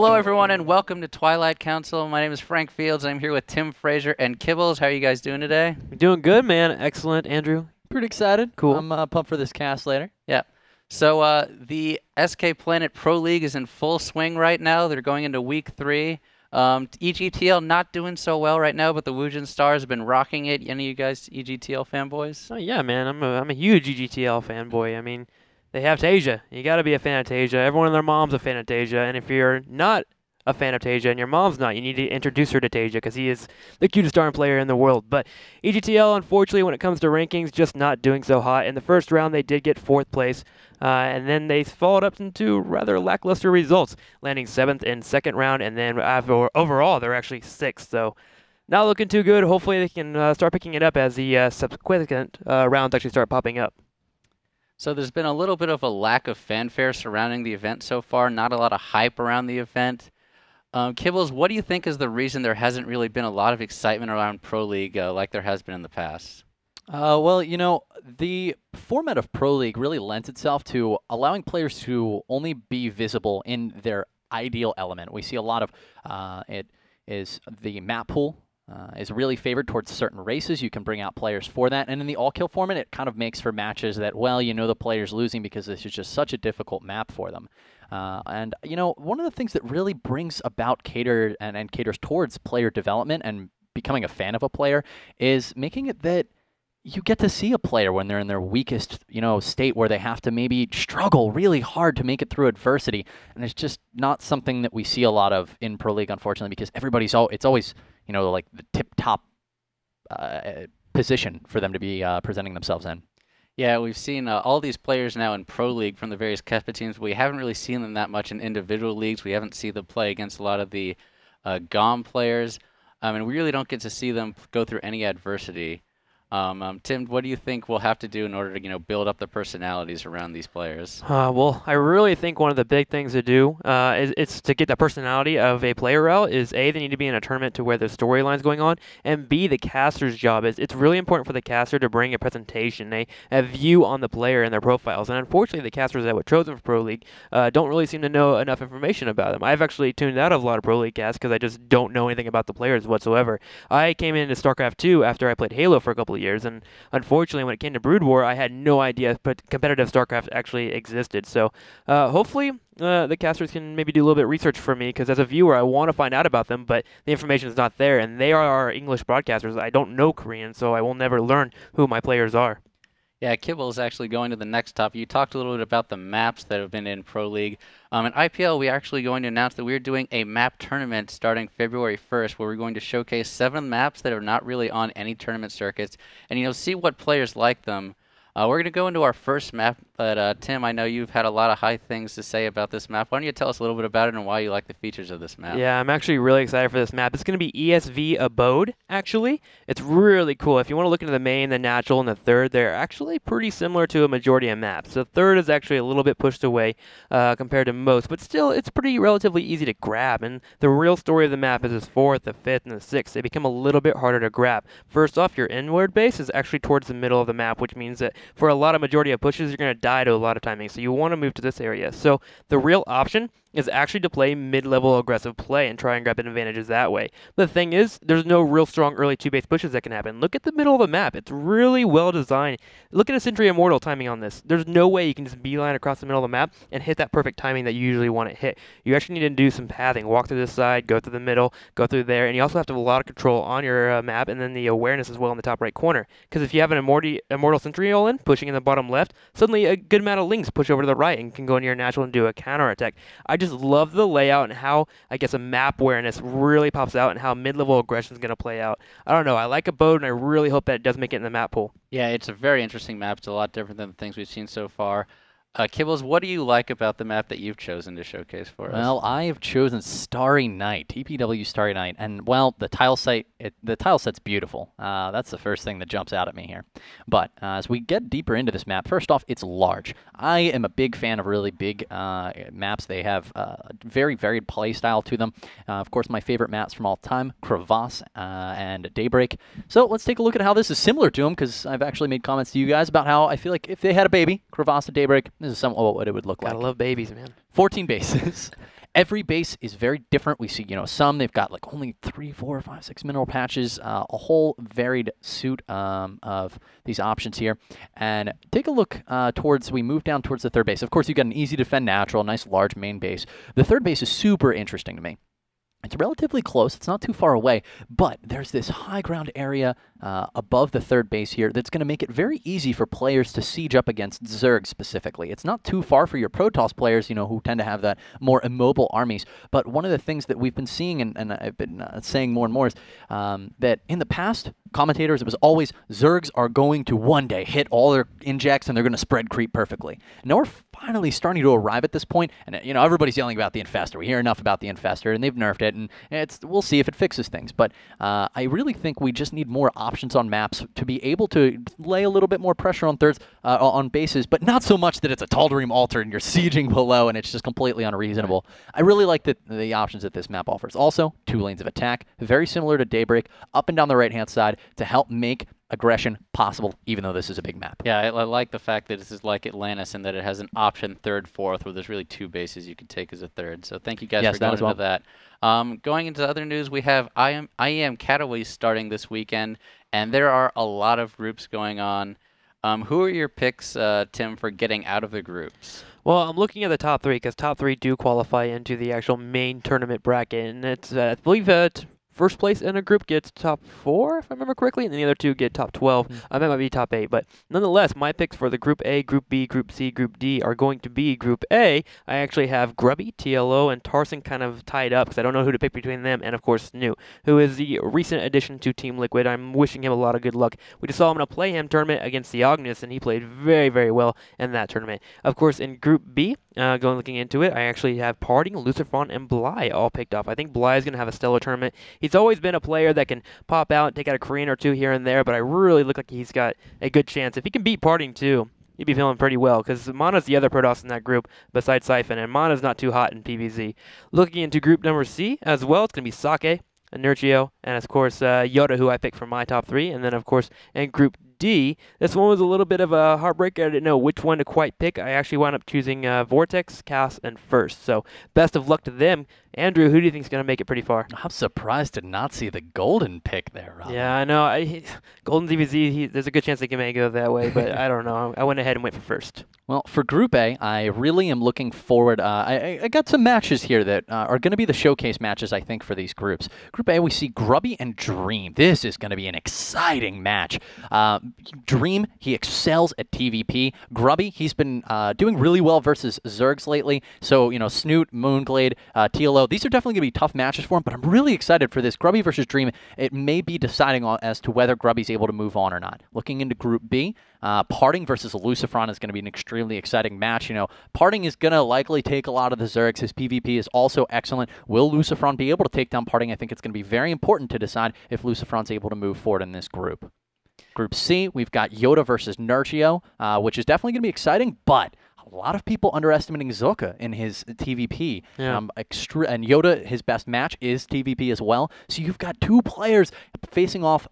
Hello, everyone, and welcome to Twilight Council. My name is Frank Fields. I'm here with Tim Frazier and Kibbles. How are you guys doing today? Doing good, man. Excellent, Andrew. Pretty excited. Cool. I'm pumped for this cast later. Yeah. So the SK Planet Pro League is in full swing right now. They're going into week 3. EGTL not doing so well right now, but the Woojin Stars have been rocking it. Any of you guys EGTL fanboys? Oh yeah, man. I'm a huge EGTL fanboy. I mean, they have Tasia. You got to be a fan of Tasia. Everyone and their mom's a fan of Tasia, and if you're not a fan of Tasia and your mom's not, you need to introduce her to Tasia because he is the cutest darn player in the world. But EGTL, unfortunately, when it comes to rankings, just not doing so hot. In the first round, they did get 4th place, and then they followed up into rather lackluster results, landing 7th in second round, and then overall, they're actually 6th. So not looking too good. Hopefully, they can start picking it up as the subsequent rounds actually start popping up. So there's been a little bit of a lack of fanfare surrounding the event so far, not a lot of hype around the event. Kibbles, what do you think is the reason there hasn't really been a lot of excitement around Pro League like there has been in the past? Well, you know, the format of Pro League really lends itself to allowing players to only be visible in their ideal element. We see a lot of it is the map pool is really favored towards certain races. You can bring out players for that. And in the all-kill format, it kind of makes for matches that, well, you know the player's losing because this is just such a difficult map for them. And, you know, one of the things that really brings about caters towards player development and becoming a fan of a player is making it that you get to see a player when they're in their weakest, you know, state where they have to maybe struggle really hard to make it through adversity. And it's just not something that we see a lot of in Pro League, unfortunately, because it's always, you know, like the tip-top position for them to be presenting themselves in. Yeah, we've seen all these players now in Pro League from the various Kespa teams. We haven't really seen them that much in individual leagues. We haven't seen them play against a lot of the GOM players. And we really don't get to see them go through any adversity. Tim, what do you think we'll have to do in order to, you know, build up the personalities around these players? Well, I really think one of the big things to do is to get the personality of a player out is A, they need to be in a tournament to where the storyline's going on, and B, the caster's job is it's really important for the caster to bring a presentation, a view on the player and their profiles. And unfortunately, the casters that were chosen for Pro League don't really seem to know enough information about them. I've actually tuned out of a lot of Pro League casts because I just don't know anything about the players whatsoever. I came into StarCraft 2 after I played Halo for a couple of years, and unfortunately when it came to Brood War, I had no idea competitive StarCraft actually existed. So hopefully the casters can maybe do a little bit of research for me, because as a viewer I want to find out about them, but the information is not there, and they are our English broadcasters. I don't know Korean, so I will never learn who my players are. Yeah, Kibble is actually going to the next topic. You talked a little bit about the maps that have been in Pro League. In IPL, we're actually going to announce that we're doing a map tournament starting February 1st, where we're going to showcase 7 maps that are not really on any tournament circuits, and, you know, see what players like them. We're going to go into our first map, but Tim, I know you've had a lot of high things to say about this map. Why don't you tell us a little bit about it and why you like the features of this map? Yeah, I'm actually really excited for this map. It's going to be ESV Abode, actually. It's really cool. If you want to look into the main, the natural, and the third, they're actually pretty similar to a majority of maps. The third is actually a little bit pushed away compared to most, but still, it's pretty relatively easy to grab. And the real story of the map is this 4th, the 5th, and the 6th. They become a little bit harder to grab. First off, your inward base is actually towards the middle of the map, which means that for a lot of majority of pushes, you're going to die to a lot of timing, so you want to move to this area. So the real option is actually to play mid-level aggressive play and try and grab advantages that way. The thing is, there's no real strong early 2-base pushes that can happen. Look at the middle of the map. It's really well designed. Look at a Sentry Immortal timing on this. There's no way you can just beeline across the middle of the map and hit that perfect timing that you usually want to hit. You actually need to do some pathing. Walk through this side, go through the middle, go through there, and you also have to have a lot of control on your map, and then the awareness as well in the top right corner. Because if you have an Immortal Sentry all in, pushing in the bottom left, suddenly a good amount of links push over to the right and can go into your natural and do a counter attack. I just love the layout and how, I guess, a map awareness really pops out and how mid-level aggression is going to play out. I don't know. I like Abode, and I really hope that it does make it in the map pool. Yeah, it's a very interesting map. It's a lot different than the things we've seen so far. Kibbles, what do you like about the map that you've chosen to showcase for us? Well, I have chosen Starry Night, TPW Starry Night, and, well, the tile set's beautiful. That's the first thing that jumps out at me here. But as we get deeper into this map, first off, it's large. I am a big fan of really big maps. They have very varied play style to them. Of course, my favorite maps from all time, Crevasse and Daybreak. So let's take a look at how this is similar to them, because I've actually made comments to you guys about how I feel like if they had a baby, Crevasse and Daybreak, this is somewhat what it would look like. Gotta love babies, man. 14 bases. Every base is very different. We see, some they've got like only 3, 4, 5, 6 mineral patches, a whole varied suit of these options here. And take a look we move down towards the third base. Of course, you got an easy to defend natural, nice large main base. The third base is super interesting to me. It's relatively close. It's not too far away, but there's this high ground area above the third base here that's going to make it very easy for players to siege up against Zerg specifically. It's not too far for your Protoss players, who tend to have that more immobile armies. But one of the things that we've been seeing, and I've been saying more and more, is that in the past, commentators, it was always Zergs are going to one day hit all their injects and they're going to spread creep perfectly. Now we're finally starting to arrive at this point, and everybody's yelling about the Infestor. We hear enough about the Infestor, and they've nerfed it, and we'll see if it fixes things. But I really think we just need more options on maps to be able to lay a little bit more pressure on thirds on bases, but not so much that it's a Tal'Darim altar and you're sieging below and it's just completely unreasonable. I really like the options that this map offers. Also, 2 lanes of attack, very similar to Daybreak, up and down the right-hand side to help make aggression possible, even though this is a big map. Yeah, I like the fact that this is like Atlantis and that it has an option third, fourth, where there's really 2 bases you can take as a third. So thank you guys for going into that. Going into other news, we have IEM Katowice starting this weekend, and there are a lot of groups going on. Who are your picks, Tim, for getting out of the groups? Well, I'm looking at the top 3 because top 3 do qualify into the actual main tournament bracket, and it's I believe first place in a group gets top 4, if I remember correctly, and then the other 2 get top 12. That might be top 8, but nonetheless, my picks for the Group A, Group B, Group C, Group D are going to be Group A. I actually have Grubby, TLO, and Tarson kind of tied up because I don't know who to pick between them, and of course Snute, who is the recent addition to Team Liquid. I'm wishing him a lot of good luck. We just saw him in a Play-Him tournament against the Agnes, and he played very, very well in that tournament. Of course, in Group B, looking into it, I actually have Parting, Lucifron, and Bly all picked up. I think Bly is going to have a stellar tournament. He's always been a player that can pop out and take out a Korean or 2 here and there, but I really look like he's got a good chance. If he can beat Parting too, he'd be feeling pretty well, because Mana's the other Protoss in that group besides Siphon, and Mana's not too hot in PvZ. Looking into Group number C as well, it's going to be Sake, Inertio, and of course Yoda, who I picked for my top 3, and then of course in Group D, this one was a little bit of a heartbreaker. I didn't know which one to quite pick. I actually wound up choosing Vortex, Cass, and First. So best of luck to them. Andrew, who do you think is going to make it pretty far? I'm surprised to not see the Golden pick there, Rob. Yeah, I know. Golden DBZ, there's a good chance they can make it that way, but I don't know. I went ahead and went for First. Well, for Group A, I really am looking forward. I got some matches here that are going to be the showcase matches, I think, for these groups. Group A, we see Grubby and Dream. This is going to be an exciting match. Dream, he excels at TVP. Grubby, he's been doing really well versus Zergs lately. So, Snute, Moonglade, TLO, these are definitely going to be tough matches for him, but I'm really excited for this. Grubby versus Dream, it may be deciding as to whether Grubby's able to move on or not. Looking into Group B, Parting versus Lucifron is going to be an extremely exciting match. Parting is going to likely take a lot of the Zergs. His PvP is also excellent. Will Lucifron be able to take down Parting? I think it's going to be very important to decide if Lucifron's able to move forward in this group. Group C, we've got Yoda versus Nerchio, which is definitely going to be exciting, but a lot of people underestimating Zoka in his TVP. Yeah. And Yoda, his best match is TVP as well. So you've got 2 players facing off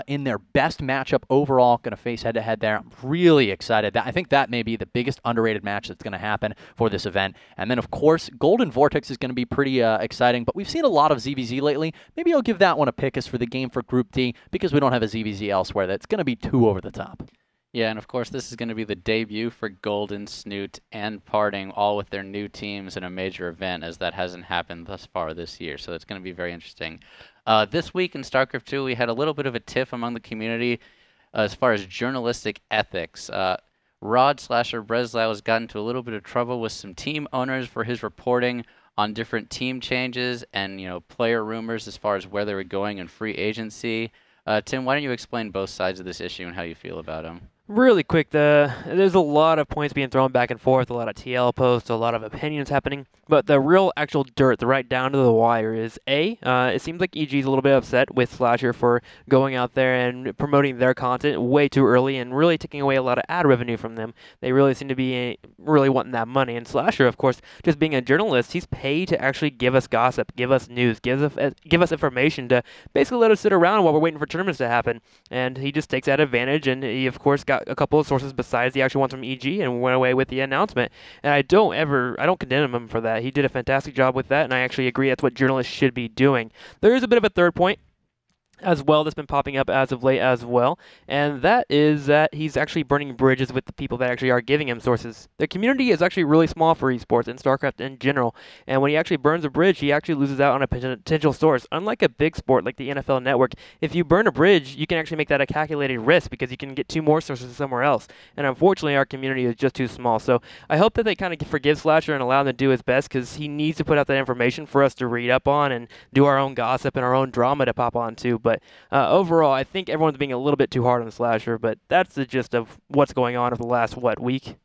in their best matchup overall, going to face head-to-head there. I'm really excited. I think that may be the biggest underrated match that's going to happen for this event. And then, of course, Golden Vortex is going to be pretty exciting, but we've seen a lot of ZVZ lately. Maybe I'll give that one a pick as for the game for Group D, because we don't have a ZVZ elsewhere. That's going to be too over the top. Yeah, and of course this is going to be the debut for Golden, Snute, and Parting, all with their new teams in a major event, as that hasn't happened thus far this year. So it's going to be very interesting. This week in StarCraft 2, we had a little bit of a tiff among the community as far as journalistic ethics. Rod Slasher Breslau has gotten into a little bit of trouble with some team owners for his reporting on different team changes and player rumors as far as where they were going in free agency. Tim, why don't you explain both sides of this issue and how you feel about them? Really quick, there's a lot of points being thrown back and forth, a lot of TL posts, a lot of opinions happening, but the real actual dirt, the right down to the wire is it seems like EG is a little bit upset with Slasher for going out there and promoting their content way too early and really taking away a lot of ad revenue from them. They really seem to be really wanting that money, and Slasher, of course, just being a journalist, he's paid to actually give us gossip, give us news, give us information to basically let us sit around while we're waiting for tournaments to happen, and he just takes that advantage, and he, of course, got a couple of sources besides the actual ones from EG and went away with the announcement. And I don't condemn him for that. He did a fantastic job with that, and I actually agree that's what journalists should be doing. There is a bit of a third point as well that's been popping up as of late as well, and that is that he's actually burning bridges with the people that actually are giving him sources. The community is actually really small for esports and StarCraft in general, and when he actually burns a bridge, he actually loses out on a potential source. Unlike a big sport like the NFL Network, if you burn a bridge, you can actually make that a calculated risk because you can get 2 more sources somewhere else, and unfortunately our community is just too small. So I hope that they kind of forgive Slasher and allow him to do his best, because he needs to put out that information for us to read up on and do our own gossip and our own drama to pop on to. But overall, I think everyone's being a little bit too hard on Slasher, but that's the gist of what's going on over the last, week?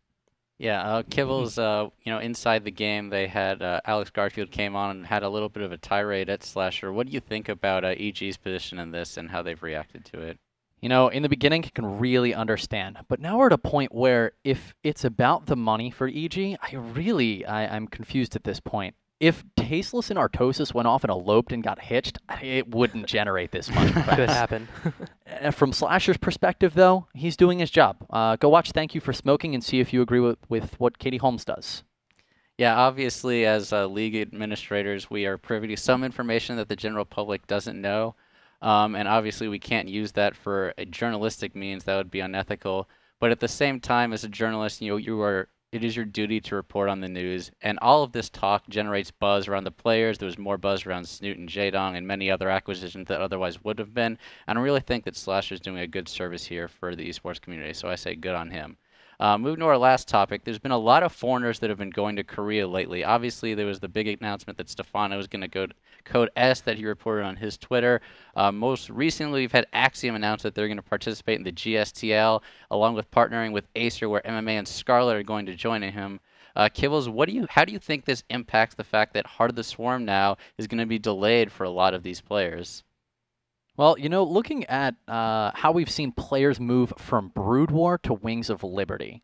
Yeah, Kibbles, inside the game, they had Alex Garfield came on and had a little bit of a tirade at Slasher. What do you think about EG's position in this and how they've reacted to it? In the beginning, you can really understand. But now we're at a point where if it's about the money for EG, I'm confused at this point. If Tasteless and Artosis went off and eloped and got hitched, it wouldn't generate this much press. Could happen. From Slasher's perspective, though, he's doing his job. Go watch Thank You for Smoking and see if you agree with what Katie Holmes does. Yeah, obviously, as league administrators, we are privy to some information that the general public doesn't know. And obviously, we can't use that for a journalistic means. That would be unethical. But at the same time, as a journalist, it is your duty to report on the news, and all of this talk generates buzz around the players. There was more buzz around Snoot and Jaedong and many other acquisitions that otherwise would have been, and I really think that Slasher is doing a good service here for the esports community, so I say good on him. Moving to our last topic, there's been a lot of foreigners that have been going to Korea lately. Obviously, there was the big announcement that Stefano was going to go to Code S that he reported on his Twitter. Most recently, we've had Axiom announce that they're going to participate in the GSTL, along with partnering with Acer, where MMA and Scarlet are going to join him. Kibbles, how do you think this impacts the fact that Heart of the Swarm now is going to be delayed for a lot of these players? Well, looking at how we've seen players move from Brood War to Wings of Liberty,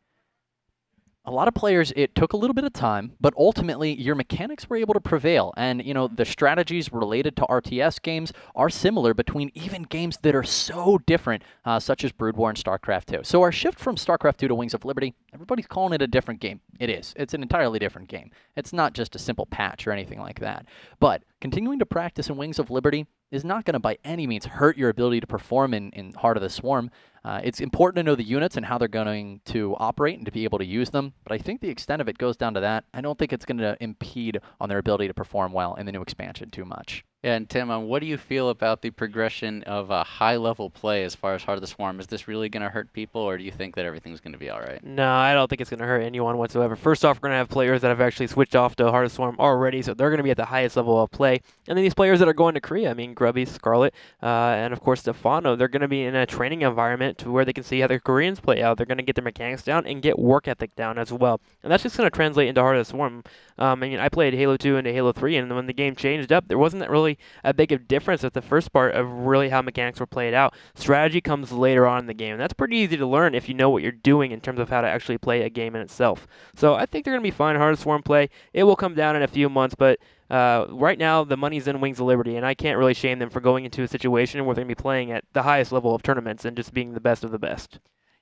a lot of players, it took a little bit of time, but ultimately your mechanics were able to prevail. And, the strategies related to RTS games are similar between even games that are so different, such as Brood War and StarCraft 2. So our shift from StarCraft 2 to Wings of Liberty, everybody's calling it a different game. It is. It's an entirely different game. It's not just a simple patch or anything like that. But continuing to practice in Wings of Liberty is not going to by any means hurt your ability to perform in Heart of the Swarm. It's important to know the units and how they're going to operate and to be able to use them, but I think the extent of it goes down to that. I don't think it's going to impede on their ability to perform well in the new expansion too much. Yeah, and Tim, what do you feel about the progression of high-level play as far as Heart of the Swarm? Is this really going to hurt people, or do you think that everything's going to be all right? No, I don't think it's going to hurt anyone whatsoever. First off, we're going to have players that have actually switched off to Heart of the Swarm already, so they're going to be at the highest level of play. And then these players that are going to Korea, Grubby, Scarlet, and of course Stefano, they're going to be in a training environment to where they can see how the Koreans play out. They're going to get their mechanics down and get work ethic down as well. And that's just going to translate into Heart of the Swarm. I played Halo 2 into Halo 3, and when the game changed up, there wasn't really a big difference at the first part of really how mechanics were played out. Strategy comes later on in the game, and that's pretty easy to learn if you know what you're doing in terms of how to actually play a game in itself. So I think they're going to be fine. Heart of the Swarm play, it will come down in a few months, but right now the money's in Wings of Liberty, and I can't really shame them for going into a situation where they're going to be playing at the highest level of tournaments and just being the best of the best.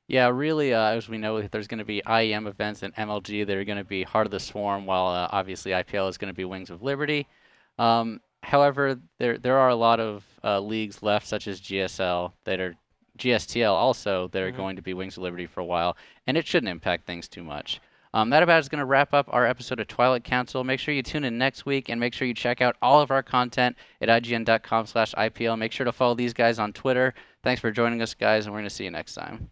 Yeah, really, as we know, there's going to be IEM events and MLG that are going to be Heart of the Swarm, while obviously IPL is going to be Wings of Liberty. However, there are a lot of leagues left, such as GSL, that are GSTL also, that are going to be Wings of Liberty for a while, and it shouldn't impact things too much. That about is going to wrap up our episode of Twilight Council. Make sure you tune in next week, and make sure you check out all of our content at IGN.com/IPL. Make sure to follow these guys on Twitter. Thanks for joining us, guys, and we're going to see you next time.